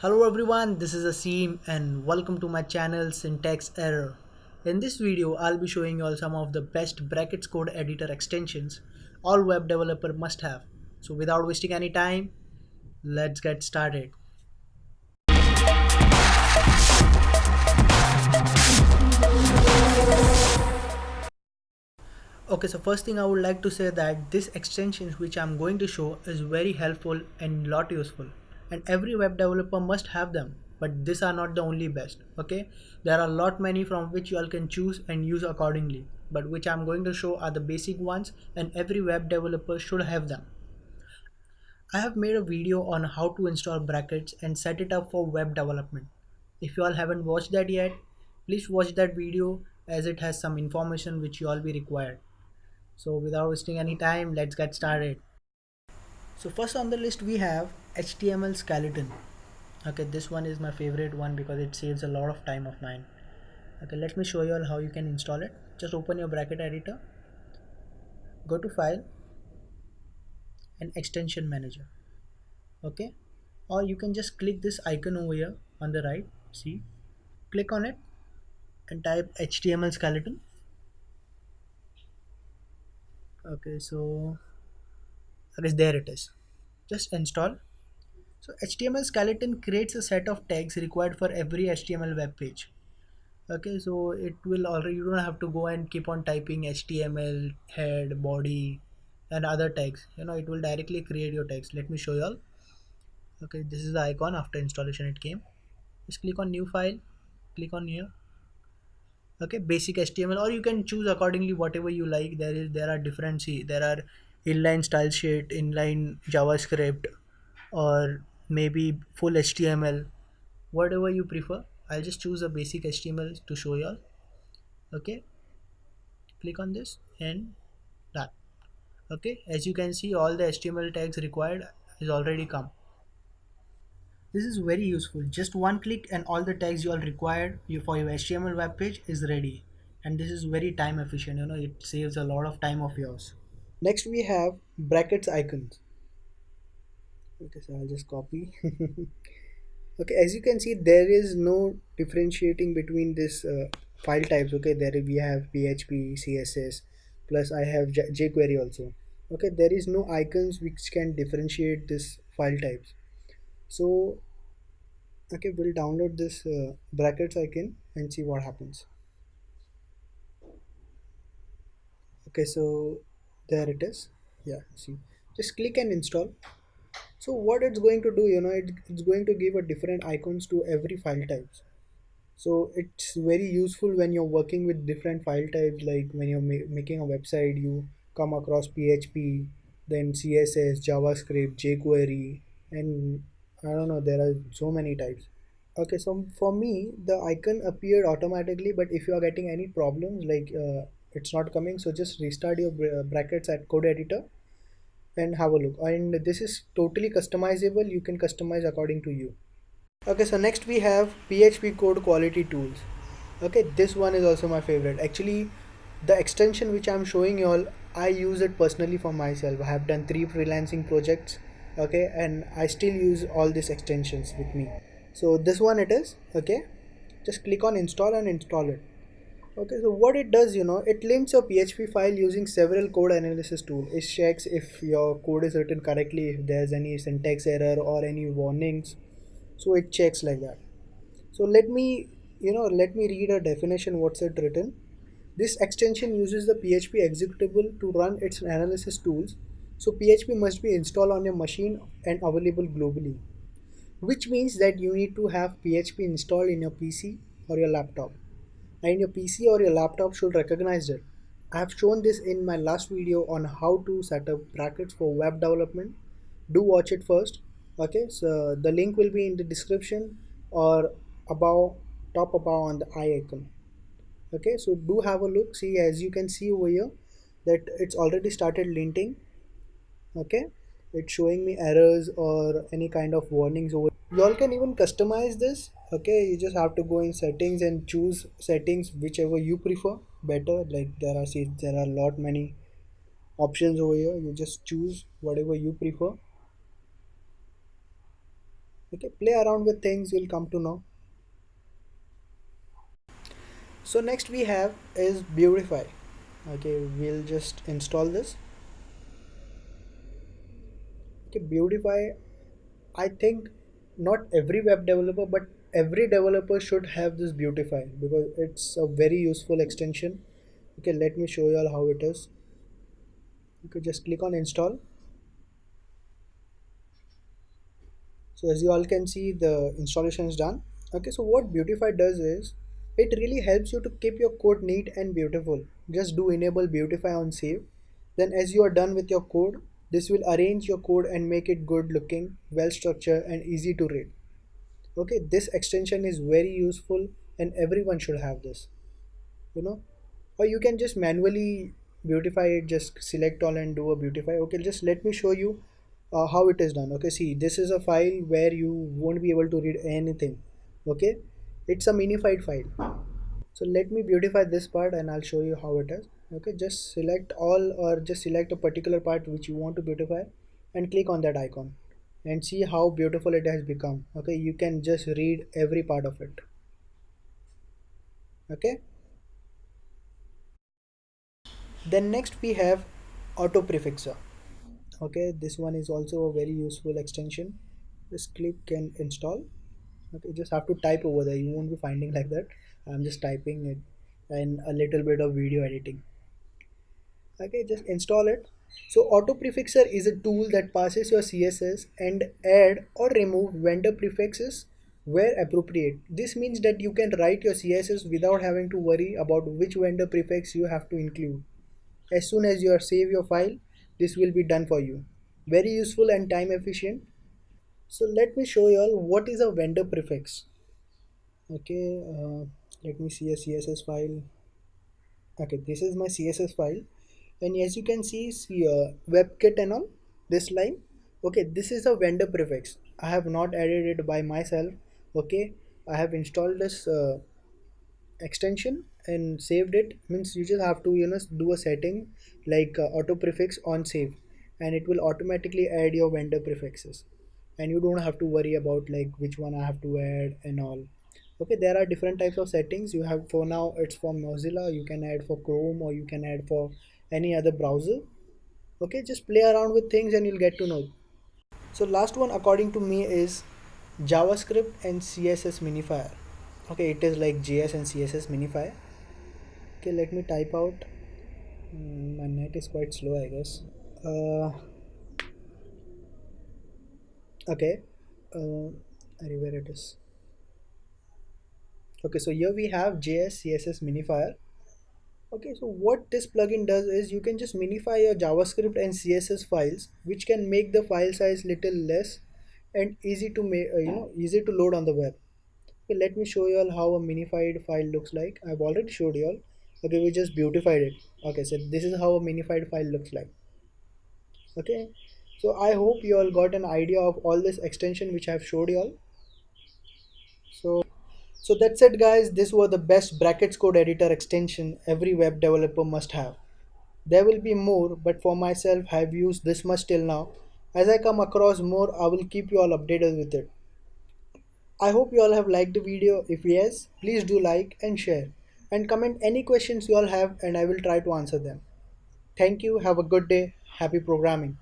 Hello everyone, this is Asim and welcome to my channel Syntax Error. In this video, I'll be showing you all some of the best brackets code editor extensions all web developer must have. So without wasting any time, let's get started. Okay, so first thing I would like to say that this extension which I'm going to show is very helpful and lot useful, and every web developer must have them, but these are not the only best. Okay, there are a lot many from which you all can choose and use accordingly, but which I'm going to show are the basic ones and every web developer should have them. I have made a video on how to install brackets and set it up for web development. If you all haven't watched that yet, please watch that video as it has some information which you all be required. So without wasting any time, let's get started. So first on the list we have HTML skeleton. Okay, this one is my favorite one because it saves a lot of time of mine. Okay, let me show you all how you can install it. Just open your bracket editor, go to file and extension manager. Okay, or you can just click this icon over here on the right, see, click on it and type HTML skeleton. Okay, so I guess there it is. Just install. So HTML skeleton creates a set of tags required for every HTML web page. Okay, so it will already, you don't have to go and keep on typing HTML, head, body and other tags. It will directly create your tags. Let me show you all. Okay, this is the icon after installation it came. Just click on new file, click on here. Okay, basic HTML, or you can choose accordingly whatever you like. There are different, see, there are inline style sheet, inline JavaScript, or maybe full HTML, whatever you prefer. I'll just choose a basic HTML to show you all. Okay, click on this and done. Okay, as you can see, all the HTML tags required is already come. This is very useful. Just one click and all the tags you all required for your HTML web page is ready. And this is very time efficient. It saves a lot of time of yours. Next we have brackets icons. Okay, so I'll just copy. Okay, as you can see, there is no differentiating between this file types. Okay, there we have PHP, CSS, plus I have jQuery also. Okay, there is no icons which can differentiate this file types. So okay, we'll download this brackets icon and see what happens. Okay, so there it is. Yeah, see, just click and install. So what it's going to do, it's going to give a different icons to every file types. So it's very useful when you're working with different file types, like when you're making a website, you come across PHP, then CSS, JavaScript, jQuery, and I don't know, there are so many types. Okay, so for me, the icon appeared automatically, but if you are getting any problems, like it's not coming, so just restart your brackets at code editor and have a look. And this is totally customizable. You can customize according to you. Okay, so next we have PHP code quality tools. Okay, this one is also my favorite. Actually, the extension which I'm showing you all, I use it personally for myself. I have done 3 freelancing projects. Okay, and I still use all these extensions with me. So this one it is. Okay, just click on install and install it. Okay, so what it does, it links your PHP file using several code analysis tools. It checks if your code is written correctly, if there's any syntax error or any warnings. So it checks like that. So let me read a definition what's it written. This extension uses the PHP executable to run its analysis tools. So PHP must be installed on your machine and available globally, which means that you need to have PHP installed in your PC or your laptop, and your PC or your laptop should recognize it. I have shown this in my last video on how to set up brackets for web development. Do watch it first. Okay, so the link will be in the description or above, top above on the eye icon. Okay, so do have a look. See, as you can see over here that it's already started linting. Okay, it's showing me errors or any kind of warnings over. You all can even customize this. Okay, you just have to go in settings and choose settings whichever you prefer better. Like there are a lot many options over here. You just choose whatever you prefer. Okay, play around with things, you'll come to know. So next we have is Beautify. Okay, we'll just install this. Okay, Beautify, I think not every web developer, but every developer should have this Beautify because it's a very useful extension. Okay, let me show you all how it is. You could just click on install. So as you all can see, the installation is done. Okay, so what Beautify does is it really helps you to keep your code neat and beautiful. Just do enable Beautify on save. Then as you are done with your code, this will arrange your code and make it good looking, well structured and easy to read. Okay, this extension is very useful and everyone should have this, you know. Or you can just manually beautify it, just select all and do a beautify. Okay, just let me show you how it is done. Okay, see, this is a file where you won't be able to read anything. Okay, it's a minified file. So let me beautify this part and I'll show you how it is. Okay, just select all or just select a particular part which you want to beautify and click on that icon and see how beautiful it has become. Okay, you can just read every part of it. Okay, then next we have AutoPrefixer. Okay, this one is also a very useful extension. Just click and install. Okay, just have to type over there, you won't be finding like that. I'm just typing it and a little bit of video editing. Okay, just install it. So AutoPrefixer is a tool that passes your CSS and add or remove vendor prefixes where appropriate. This means that you can write your CSS without having to worry about which vendor prefix you have to include. As soon as you save your file, this will be done for you. Very useful and time efficient. So let me show you all what is a vendor prefix. Okay, let me see a CSS file. Okay, this is my CSS file, and as you can see WebKit and all this line. Okay, this is a vendor prefix. I have not added it by myself. Okay, I have installed this extension and saved it. Means you just have to do a setting like auto prefix on save, and it will automatically add your vendor prefixes, and you don't have to worry about like which one I have to add and all. Okay, there are different types of settings you have. For now it's for Mozilla, you can add for Chrome or you can add for any other browser. Okay, just play around with things and you'll get to know. So last one according to me is JavaScript and CSS minifier. Okay, it is like JS and CSS minifier. Okay, let me type out. My net is quite slow, I guess. uh, okay, where it is. Okay, so here we have JS CSS minifier. Okay, so what this plugin does is you can just minify your JavaScript and CSS files, which can make the file size little less and easy to make, easy to load on the web. Okay, let me show you all how a minified file looks like. I've already showed you all. Okay, we just beautified it. Okay, so this is how a minified file looks like. Okay, so I hope you all got an idea of all this extension which I've showed you all. So that's it guys, this was the best brackets code editor extension every web developer must have. There will be more, but for myself I have used this much till now. As I come across more, I will keep you all updated with it. I hope you all have liked the video. If yes, please do like and share and comment any questions you all have and I will try to answer them. Thank you, have a good day, happy programming.